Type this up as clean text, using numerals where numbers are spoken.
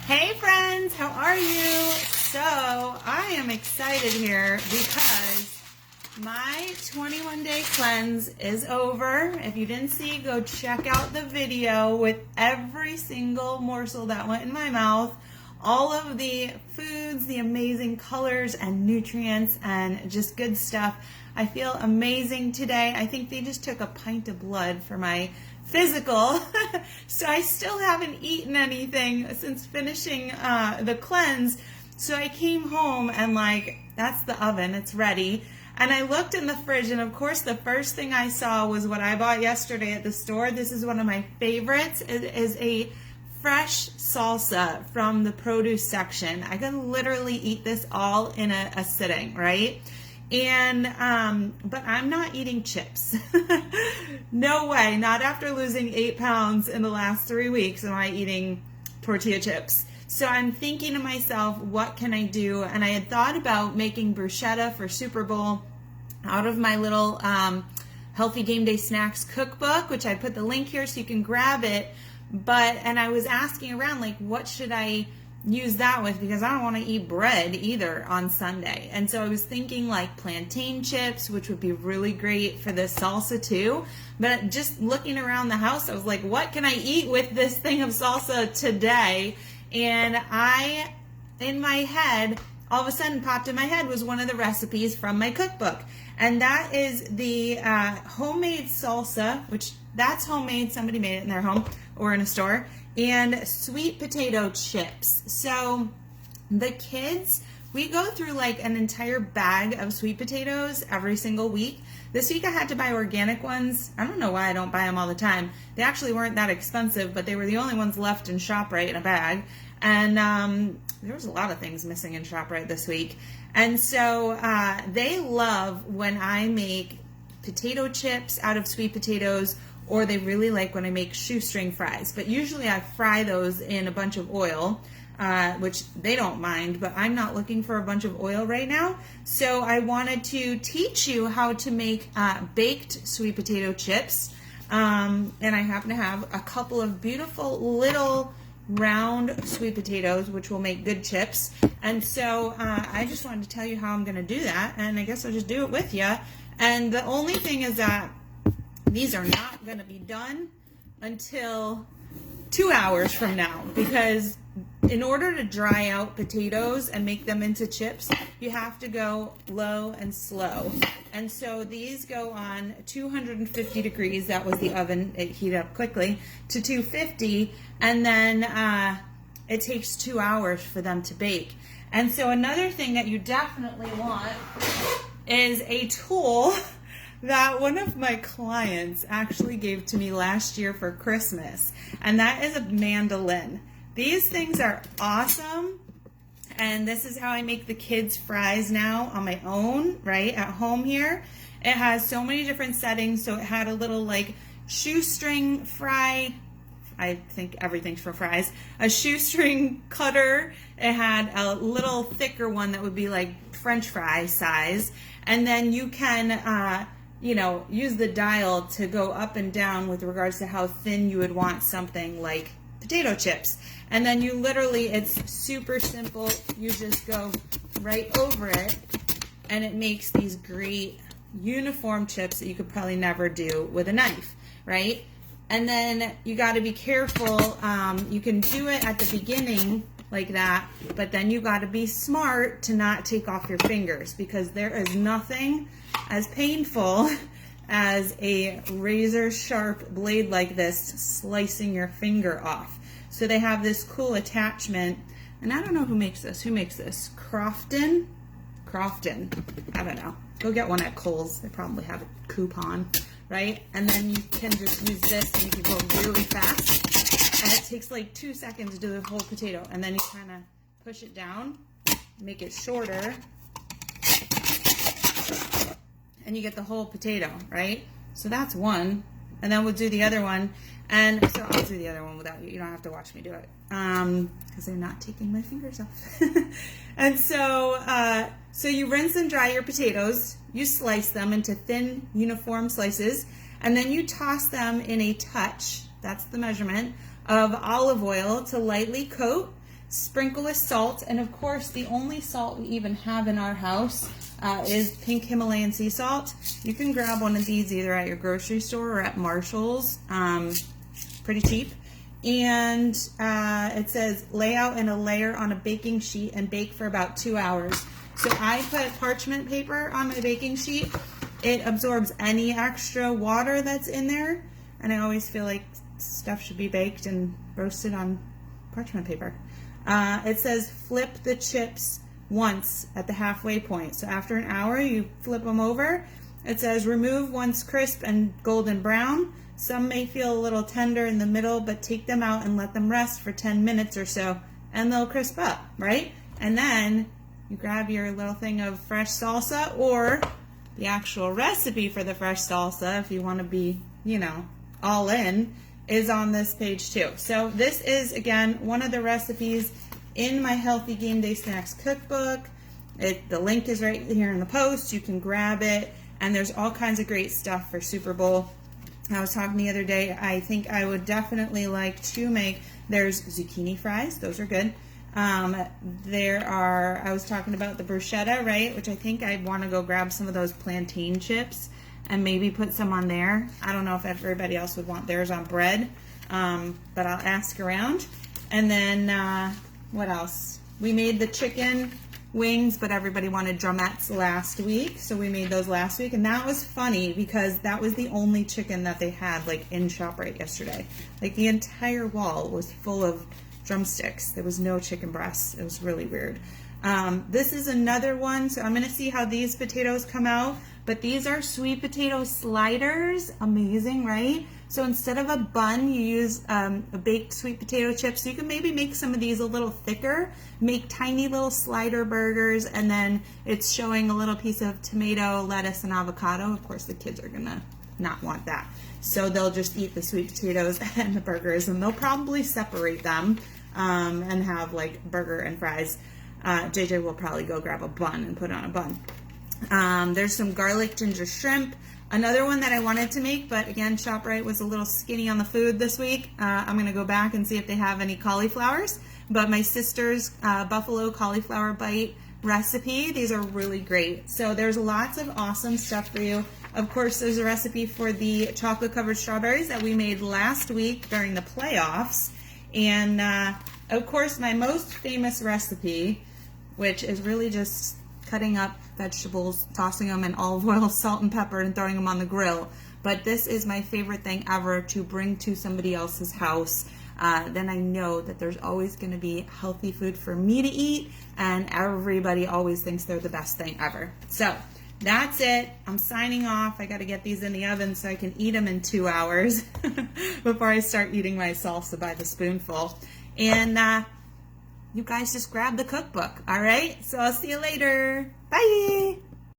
Hey friends, how are you? So I am excited here because my 21-day cleanse is over. If you didn't see, go check out the video with every single morsel that went in my mouth, all of the foods, the amazing colors and nutrients and just good stuff. I feel amazing today. I think they just took a pint of blood for my physical. So I still haven't eaten anything since finishing the cleanse. So I came home and that's the oven, it's ready. And I looked in the fridge, and of course the first thing I saw was what I bought yesterday at the store. This is one of my favorites. It is a fresh salsa from the produce section. I can literally eat this all in a sitting, right? And but I'm not eating chips. No way, not after losing 8 pounds in the last 3 weeks am I eating tortilla chips. So I'm thinking to myself, what can I do? And I had thought about making bruschetta for Super Bowl out of my little Healthy Game Day Snacks cookbook, which I put the link here so you can grab it. And I was asking around, what should I use that with, because I don't want to eat bread either on Sunday. And so I was thinking plantain chips, which would be really great for the salsa too. But just looking around the house, I was like, what can I eat with this thing of salsa today? And in my head, all of a sudden popped in my head was one of the recipes from my cookbook. And that is the homemade salsa, which that's homemade. Somebody made it in their home or in a store. And sweet potato chips. So the kids, we go through an entire bag of sweet potatoes every single week. This week I had to buy organic ones. I don't know why I don't buy them all the time. They actually weren't that expensive, but they were the only ones left in ShopRite in a bag. And there was a lot of things missing in ShopRite this week. And so they love when I make potato chips out of sweet potatoes, or they really like when I make shoestring fries. But usually I fry those in a bunch of oil, which they don't mind, but I'm not looking for a bunch of oil right now. So I wanted to teach you how to make baked sweet potato chips. And I happen to have a couple of beautiful little round sweet potatoes, which will make good chips. And so I just wanted to tell you how I'm going to do that. And I guess I'll just do it with you. And the only thing is that these are not going to be done until 2 hours from now, because in order to dry out potatoes and make them into chips, you have to go low and slow. And so these go on 250 degrees. That was the oven. It heated up quickly to 250. And then it takes 2 hours for them to bake. And so another thing that you definitely want is a tool that one of my clients actually gave to me last year for Christmas, and that is a mandolin. These things are awesome, and this is how I make the kids' fries now on my own, right, at home here. It has so many different settings, so it had a little shoestring fry. I think everything's for fries. A shoestring cutter. It had a little thicker one that would be French fry size, and then you can use the dial to go up and down with regards to how thin you would want something like potato chips. And then you literally, it's super simple. You just go right over it, and it makes these great uniform chips that you could probably never do with a knife, right? And then you got to be careful. You can do it at the beginning like that, but then you got to be smart to not take off your fingers, because there is nothing as painful as a razor sharp blade like this slicing your finger off. So they have this cool attachment, and I don't know who makes this. Who makes this? Crofton? I don't know. Go get one at Kohl's. They probably have a coupon, right? And then you can just use this, and you can go really fast. And it takes 2 seconds to do the whole potato. And then you kind of push it down, make it shorter, and you get the whole potato, right? So that's one. And then we'll do the other one. And so I'll do the other one without you. You don't have to watch me do it, because they're not taking my fingers off. And so you rinse and dry your potatoes. You slice them into thin, uniform slices. And then you toss them in a touch, that's the measurement, of olive oil to lightly coat. sprinkle with salt, and of course the only salt we even have in our house is pink Himalayan sea salt. You can grab one of these either at your grocery store or at Marshall's, pretty cheap. And it says lay out in a layer on a baking sheet and bake for about 2 hours. So I put parchment paper on my baking sheet. It absorbs any extra water that's in there, and I always feel like stuff should be baked and roasted on parchment paper. It says flip the chips once at the halfway point. So after an hour, you flip them over. It says remove once crisp and golden brown. Some may feel a little tender in the middle, but take them out and let them rest for 10 minutes or so, and they'll crisp up, right? And then you grab your little thing of fresh salsa, or the actual recipe for the fresh salsa, if you want to be, you know, all in, is on this page too. So this is, again, one of the recipes in my Healthy Game Day Snacks cookbook. The link is right here in the post. You can grab it, and there's all kinds of great stuff for Super Bowl. I was talking the other day, I think I would definitely like to make, there's zucchini fries, those are good. I was talking about the bruschetta, right, which I think I want to go grab some of those plantain chips and maybe put some on there. I don't know if everybody else would want theirs on bread, but I'll ask around. And then, what else? We made the chicken wings, but everybody wanted drumettes last week, so we made those last week, and that was funny because that was the only chicken that they had, like, in ShopRite yesterday. Like, the entire wall was full of drumsticks. There was no chicken breasts. It was really weird. This is another one, so I'm going to see how these potatoes come out, but these are sweet potato sliders. Amazing, right? So instead of a bun, you use a baked sweet potato chips. So you can maybe make some of these a little thicker, make tiny little slider burgers, and then it's showing a little piece of tomato, lettuce, and avocado. Of course, the kids are gonna not want that. So they'll just eat the sweet potatoes and the burgers, and they'll probably separate them and have like burger and fries. JJ will probably go grab a bun and put it on a bun. There's some garlic ginger shrimp. Another one that I wanted to make, but again, ShopRite was a little skinny on the food this week. I'm going to go back and see if they have any cauliflowers. But my sister's buffalo cauliflower bite recipe, these are really great. So there's lots of awesome stuff for you. Of course, there's a recipe for the chocolate-covered strawberries that we made last week during the playoffs. And, of course, my most famous recipe, which is really just cutting up vegetables, tossing them in olive oil, salt, and pepper, and throwing them on the grill. But this is my favorite thing ever to bring to somebody else's house. Then I know that there's always going to be healthy food for me to eat, and everybody always thinks they're the best thing ever. So that's it. I'm signing off. I got to get these in the oven so I can eat them in 2 hours before I start eating my salsa by the spoonful. And you guys just grab the cookbook, all right? So I'll see you later. Bye.